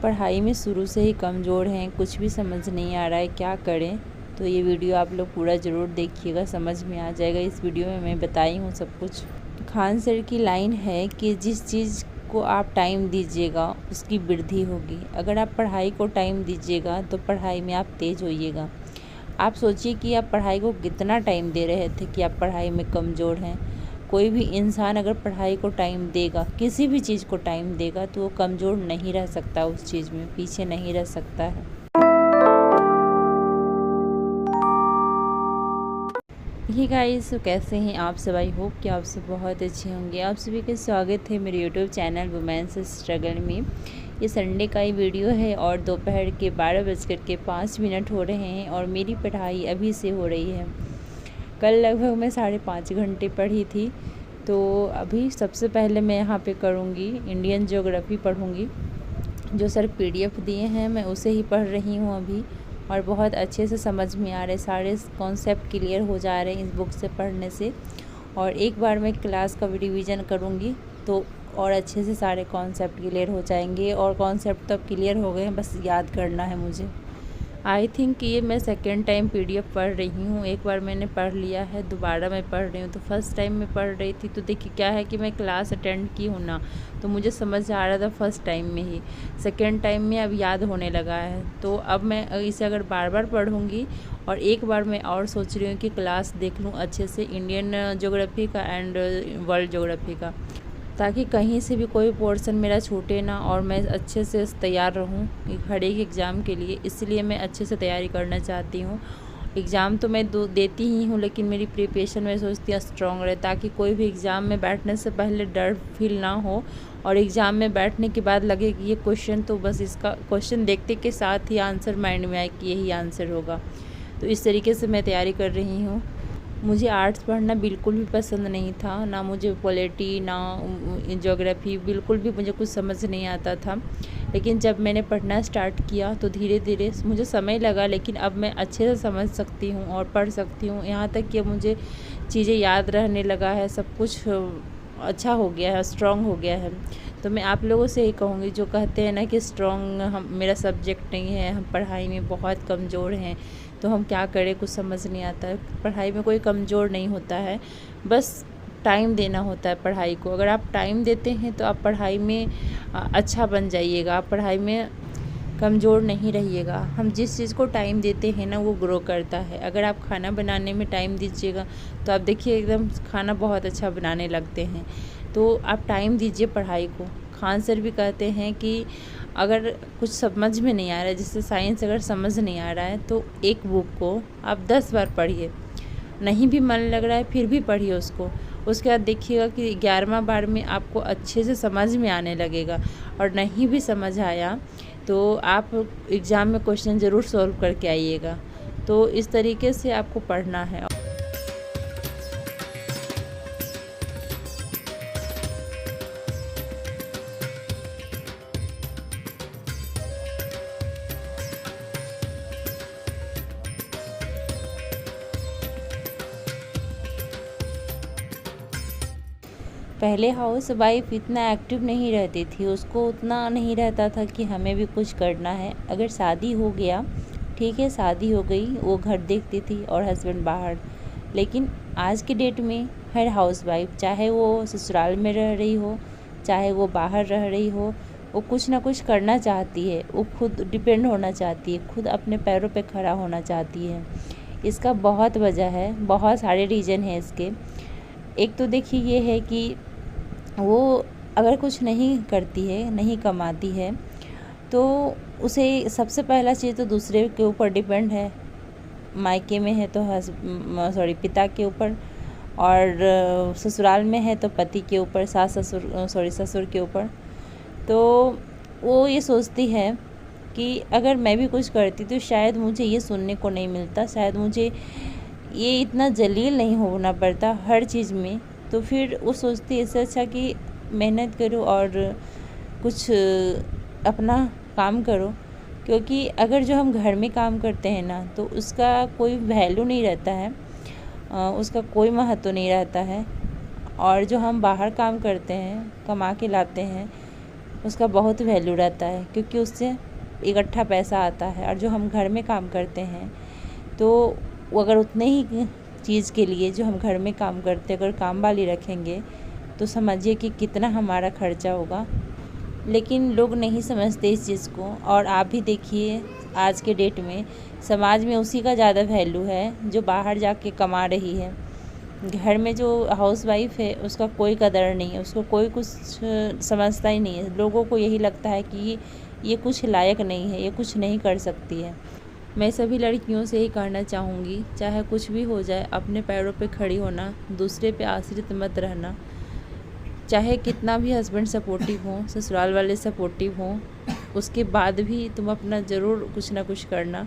पढ़ाई में शुरू से ही कमज़ोर हैं, कुछ भी समझ नहीं आ रहा है क्या करें, तो ये वीडियो आप लोग पूरा ज़रूर देखिएगा, समझ में आ जाएगा। इस वीडियो में मैं बताई हूँ सब कुछ। खान सर की लाइन है कि जिस चीज़ को आप टाइम दीजिएगा उसकी वृद्धि होगी। अगर आप पढ़ाई को टाइम दीजिएगा तो पढ़ाई में आप तेज़ होइएगा। आप सोचिए कि आप पढ़ाई को कितना टाइम दे रहे थे कि आप पढ़ाई में कमज़ोर हैं। कोई भी इंसान अगर पढ़ाई को टाइम देगा, किसी भी चीज़ को टाइम देगा, तो वो कमज़ोर नहीं रह सकता, उस चीज़ में पीछे नहीं रह सकता है। ये गाइस, कैसे हैं आप सब? आई होप कि आप सब बहुत अच्छे होंगे। आप सभी का स्वागत है मेरे यूट्यूब चैनल वुमेन्स स्ट्रगल में। ये संडे का ही वीडियो है और दोपहर के 12:05 हो रहे हैं और मेरी पढ़ाई अभी से हो रही है। कल लगभग मैं 5.5 घंटे पढ़ी थी, तो अभी सबसे पहले मैं यहाँ पे करूँगी इंडियन ज्योग्राफी पढ़ूँगी। जो सर PDF दिए हैं मैं उसे ही पढ़ रही हूँ अभी, और बहुत अच्छे से समझ में आ रहे, सारे कॉन्सेप्ट क्लियर हो जा रहे हैं इस बुक से पढ़ने से। और एक बार मैं क्लास का भी रिवीजन करूँगी तो और अच्छे से सारे कॉन्सेप्ट क्लियर हो जाएंगे। और कॉन्सेप्ट तो अब क्लियर हो गए हैं, बस याद करना है मुझे। आई थिंक ये मैं सेकेंड टाइम PDF पढ़ रही हूँ। एक बार मैंने पढ़ लिया है, दोबारा मैं पढ़ रही हूँ। तो फर्स्ट टाइम मैं पढ़ रही थी तो देखिए क्या है कि मैं क्लास अटेंड की हूँ ना, तो मुझे समझ आ रहा था फर्स्ट टाइम में ही। सेकेंड टाइम में अब याद होने लगा है, तो अब मैं इसे अगर बार बार पढ़ूँगी, और एक बार मैं और सोच रही हूँ कि क्लास देख लूँ अच्छे से इंडियन ज्योग्राफी का एंड वर्ल्ड ज्योग्राफी का, ताकि कहीं से भी कोई पोर्शन मेरा छूटे ना और मैं अच्छे से तैयार रहूं हर एक एग्ज़ाम के लिए। इसलिए मैं अच्छे से तैयारी करना चाहती हूं। एग्ज़ाम तो मैं देती ही हूं, लेकिन मेरी प्रिपरेशन मैं सोचती हूँ स्ट्रॉन्ग रहे, ताकि कोई भी एग्ज़ाम में बैठने से पहले डर फील ना हो, और एग्ज़ाम में बैठने के बाद लगे कि ये क्वेश्चन, तो बस इसका क्वेश्चन देखते के साथ ही आंसर माइंड में आए कि यही आंसर होगा। तो इस तरीके से मैं तैयारी कर रही हूँ। मुझे आर्ट्स पढ़ना बिल्कुल भी पसंद नहीं था, ना मुझे पॉलिटी ना ज्योग्राफी, बिल्कुल भी मुझे कुछ समझ नहीं आता था। लेकिन जब मैंने पढ़ना स्टार्ट किया तो धीरे धीरे मुझे समय लगा, लेकिन अब मैं अच्छे से समझ सकती हूँ और पढ़ सकती हूँ। यहाँ तक कि मुझे चीज़ें याद रहने लगा है, सब कुछ अच्छा हो गया है, स्ट्रॉन्ग हो गया है। तो मैं आप लोगों से ही कहूँगी जो कहते हैं ना कि स्ट्रॉन्ग हम मेरा सब्जेक्ट नहीं है, हम पढ़ाई में बहुत कमज़ोर हैं, तो हम क्या करें, कुछ समझ नहीं आता है। पढ़ाई में कोई कमज़ोर नहीं होता है, बस टाइम देना होता है पढ़ाई को। अगर आप टाइम देते हैं तो आप पढ़ाई में अच्छा बन जाइएगा, आप पढ़ाई में कमज़ोर नहीं रहिएगा। हम जिस चीज़ को टाइम देते हैं ना वो ग्रो करता है। अगर आप खाना बनाने में टाइम दीजिएगा तो आप देखिए एकदम खाना बहुत अच्छा बनाने लगते हैं। तो आप टाइम दीजिए पढ़ाई को। खान सर भी कहते हैं कि अगर कुछ समझ में नहीं आ रहा है, जैसे साइंस अगर समझ नहीं आ रहा है, तो एक बुक को आप 10 बार पढ़िए। नहीं भी मन लग रहा है फिर भी पढ़िए उसको। उसके बाद देखिएगा कि 11वां बार में आपको अच्छे से समझ में आने लगेगा। और नहीं भी समझ आया तो आप एग्ज़ाम में क्वेश्चन ज़रूर सॉल्व करके आइएगा। तो इस तरीके से आपको पढ़ना है। पहले हाउस वाइफ इतना एक्टिव नहीं रहती थी, उसको उतना नहीं रहता था कि हमें भी कुछ करना है। अगर शादी हो गया, ठीक है, शादी हो गई, वो घर देखती थी और हस्बैंड बाहर। लेकिन आज की डेट में हर हाउस वाइफ, चाहे वो ससुराल में रह रही हो, चाहे वो बाहर रह रही हो, वो कुछ ना कुछ करना चाहती है। वो खुद डिपेंड होना चाहती है, खुद अपने पैरों पे खड़ा होना चाहती है। इसका बहुत वजह है, बहुत सारे रीज़न हैं इसके। एक तो देखिए ये है कि वो अगर कुछ नहीं करती है, नहीं कमाती है, तो उसे सबसे पहला चीज़ तो दूसरे के ऊपर डिपेंड है। मायके में है तो पिता के ऊपर, और ससुराल में है तो पति के ऊपर, ससुर के ऊपर। तो वो ये सोचती है कि अगर मैं भी कुछ करती तो शायद मुझे ये सुनने को नहीं मिलता, शायद मुझे ये इतना जलील नहीं होना पड़ता हर चीज़ में। तो फिर वो सोचती है इससे अच्छा कि मेहनत करो और कुछ अपना काम करो। क्योंकि अगर जो हम घर में काम करते हैं ना, तो उसका कोई वैल्यू नहीं रहता है, उसका कोई महत्व नहीं रहता है। और जो हम बाहर काम करते हैं, कमा के लाते हैं, उसका बहुत वैल्यू रहता है, क्योंकि उससे इकट्ठा पैसा आता है। और जो हम घर में काम करते हैं तो वो अगर उतने ही चीज़ के लिए जो हम घर में काम करते अगर काम वाली रखेंगे तो समझिए कि कितना हमारा खर्चा होगा। लेकिन लोग नहीं समझते इस चीज़ को। और आप भी देखिए आज के डेट में समाज में उसी का ज़्यादा वैल्यू है जो बाहर जाके कमा रही है। घर में जो हाउसवाइफ है उसका कोई कदर नहीं है, उसको कोई कुछ समझता ही नहीं है। लोगों को यही लगता है कि ये कुछ लायक नहीं है, ये कुछ नहीं कर सकती है। मैं सभी लड़कियों से ही कहना चाहूँगी, चाहे कुछ भी हो जाए अपने पैरों पे खड़ी होना, दूसरे पे आश्रित मत रहना। चाहे कितना भी हस्बैंड सपोर्टिव हो, ससुराल वाले सपोर्टिव हों, उसके बाद भी तुम अपना ज़रूर कुछ ना कुछ करना।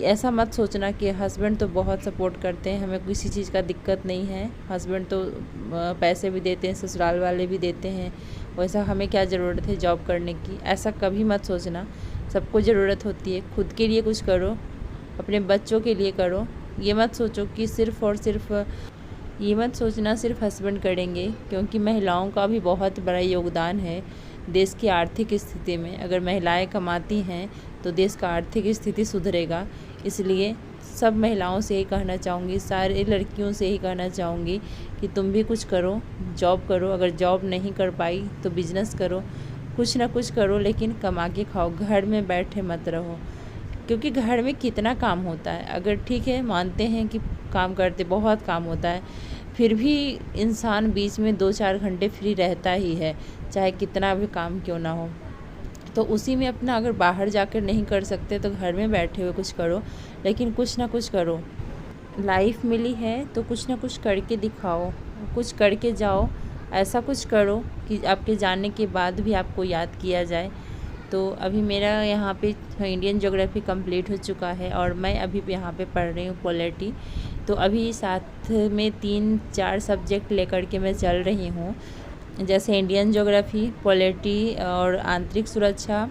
ऐसा मत सोचना कि हस्बैंड तो बहुत सपोर्ट करते हैं, हमें किसी चीज़ का दिक्कत नहीं है, हस्बैंड तो पैसे भी देते हैं, ससुराल वाले भी देते हैं, वैसा हमें क्या ज़रूरत है जॉब करने की। ऐसा कभी मत सोचना। सबको ज़रूरत होती है। खुद के लिए कुछ करो, अपने बच्चों के लिए करो। ये मत सोचो कि सिर्फ़ और सिर्फ ये मत सोचना सिर्फ हस्बैंड करेंगे, क्योंकि महिलाओं का भी बहुत बड़ा योगदान है देश की आर्थिक स्थिति में। अगर महिलाएं कमाती हैं तो देश का आर्थिक स्थिति सुधरेगा। इसलिए सब महिलाओं से यही कहना चाहूँगी, सारी लड़कियों से यही कहना चाहूँगी कि तुम भी कुछ करो, जॉब करो। अगर जॉब नहीं कर पाई तो बिजनेस करो, कुछ ना कुछ करो, लेकिन कमा के खाओ। घर में बैठे मत रहो, क्योंकि घर में कितना काम होता है। अगर ठीक है मानते हैं कि काम करते बहुत काम होता है, फिर भी इंसान बीच में 2-4 घंटे फ्री रहता ही है, चाहे कितना भी काम क्यों ना हो। तो उसी में अपना अगर बाहर जाकर नहीं कर सकते तो घर में बैठे हुए कुछ करो, लेकिन कुछ ना कुछ करो। लाइफ मिली है तो कुछ ना कुछ करके दिखाओ, कुछ करके जाओ। ऐसा कुछ करो कि आपके जाने के बाद भी आपको याद किया जाए। तो अभी मेरा यहाँ पे इंडियन ज्योग्राफी कंप्लीट हो चुका है और मैं अभी यहाँ पे पढ़ रही हूँ पॉलिटी। तो अभी साथ में 3-4 सब्जेक्ट लेकर के मैं चल रही हूँ, जैसे इंडियन ज्योग्राफी, पॉलिटी और आंतरिक सुरक्षा,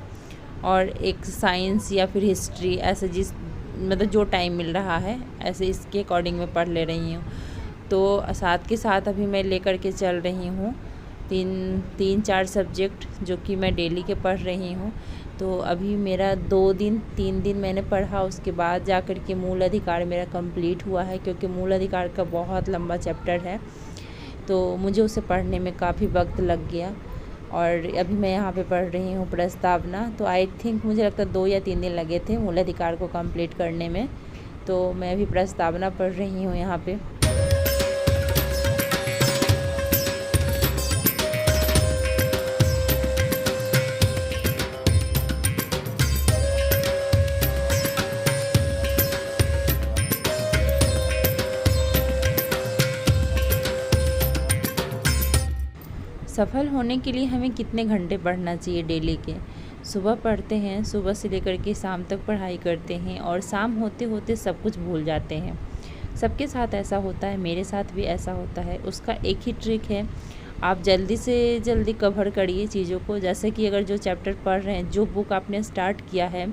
और एक साइंस या फिर हिस्ट्री, ऐसे जिस मतलब जो टाइम मिल रहा है ऐसे इसके अकॉर्डिंग मैं पढ़ ले रही हूँ। तो साथ के साथ अभी मैं लेकर के चल रही हूँ 3-4 सब्जेक्ट जो कि मैं डेली के पढ़ रही हूँ। तो अभी मेरा 3 दिन मैंने पढ़ा, उसके बाद जा कर के मूल अधिकार मेरा कंप्लीट हुआ है, क्योंकि मूल अधिकार का बहुत लंबा चैप्टर है तो मुझे उसे पढ़ने में काफ़ी वक्त लग गया। और अभी मैं यहाँ पे पढ़ रही हूँ प्रस्तावना। तो आई थिंक मुझे लगता है 2 या 3 दिन लगे थे मूल अधिकार को कंप्लीट करने में। तो मैं अभी प्रस्तावना पढ़ रही हूँ यहाँ पे। सफल होने के लिए हमें कितने घंटे पढ़ना चाहिए डेली के? सुबह पढ़ते हैं, सुबह से लेकर के शाम तक पढ़ाई करते हैं और शाम होते होते सब कुछ भूल जाते हैं। सबके साथ ऐसा होता है, मेरे साथ भी ऐसा होता है। उसका एक ही ट्रिक है, आप जल्दी से जल्दी कवर करिए चीज़ों को। जैसे कि अगर जो चैप्टर पढ़ रहे हैं, जो बुक आपने स्टार्ट किया है,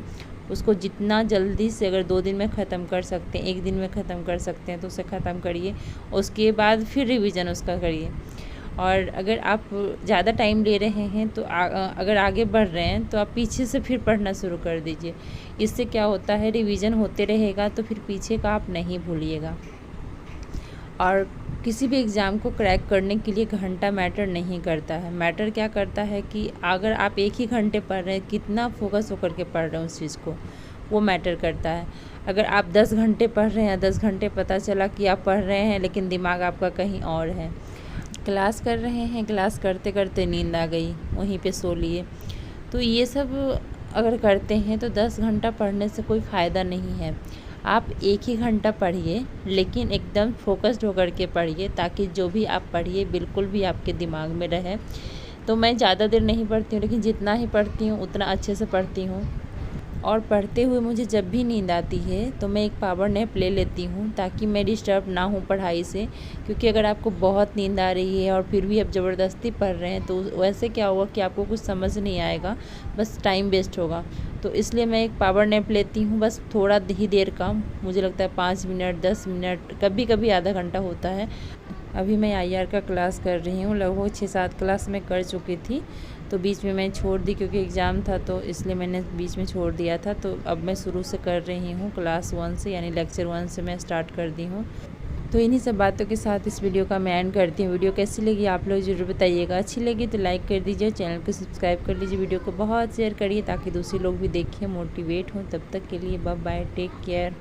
उसको जितना जल्दी से अगर 2 दिन में ख़त्म कर सकते हैं, 1 दिन में ख़त्म कर सकते हैं तो उसे ख़त्म करिए। उसके बाद फिर रिवीजन उसका करिए। और अगर आप ज़्यादा टाइम ले रहे हैं तो अगर आगे बढ़ रहे हैं तो आप पीछे से फिर पढ़ना शुरू कर दीजिए। इससे क्या होता है, रिवीजन होते रहेगा तो फिर पीछे का आप नहीं भूलिएगा। और किसी भी एग्ज़ाम को क्रैक करने के लिए घंटा मैटर नहीं करता है। मैटर क्या करता है कि अगर आप 1 ही घंटे पढ़ रहे हैं, कितना फोकस होकर के पढ़ रहे हैं उस चीज़ को, वो मैटर करता है। अगर आप 10 घंटे पढ़ रहे हैं, 10 घंटे पता चला कि आप पढ़ रहे हैं लेकिन दिमाग आपका कहीं और है। क्लास कर रहे हैं, क्लास करते करते नींद आ गई, वहीं पे सो लिए। तो ये सब अगर करते हैं तो 10 घंटा पढ़ने से कोई फ़ायदा नहीं है। आप 1 ही घंटा पढ़िए, लेकिन एकदम फोकस्ड होकर के पढ़िए, ताकि जो भी आप पढ़िए बिल्कुल भी आपके दिमाग में रहे। तो मैं ज़्यादा देर नहीं पढ़ती हूँ, लेकिन जितना ही पढ़ती हूँ उतना अच्छे से पढ़ती हूँ। और पढ़ते हुए मुझे जब भी नींद आती है तो मैं एक पावर नैप ले लेती हूँ, ताकि मैं डिस्टर्ब ना हूँ पढ़ाई से। क्योंकि अगर आपको बहुत नींद आ रही है और फिर भी आप ज़बरदस्ती पढ़ रहे हैं तो वैसे क्या होगा कि आपको कुछ समझ नहीं आएगा, बस टाइम वेस्ट होगा। तो इसलिए मैं एक पावर नैप लेती हूँ, बस थोड़ा ही देर का, मुझे लगता है 5 मिनट, 10 मिनट, कभी कभी आधा घंटा होता है। अभी मैं IR का क्लास कर रही हूँ, लगभग 6-7 क्लास मैं कर चुकी थी। तो बीच में मैं छोड़ दी क्योंकि एग्ज़ाम था, तो इसलिए मैंने बीच में छोड़ दिया था। तो अब मैं शुरू से कर रही हूँ, क्लास 1 से, यानी लेक्चर 1 से मैं स्टार्ट कर दी हूँ। तो इन्हीं सब बातों के साथ इस वीडियो का मैं एंड करती हूँ। वीडियो कैसी लगी आप लोग ज़रूर बताइएगा। अच्छी लगी तो लाइक कर दीजिए, चैनल को सब्सक्राइब कर लीजिए, वीडियो को बहुत शेयर करिए ताकि दूसरे लोग भी देखें, मोटिवेट हों। तब तक के लिए बाय बाय, टेक केयर।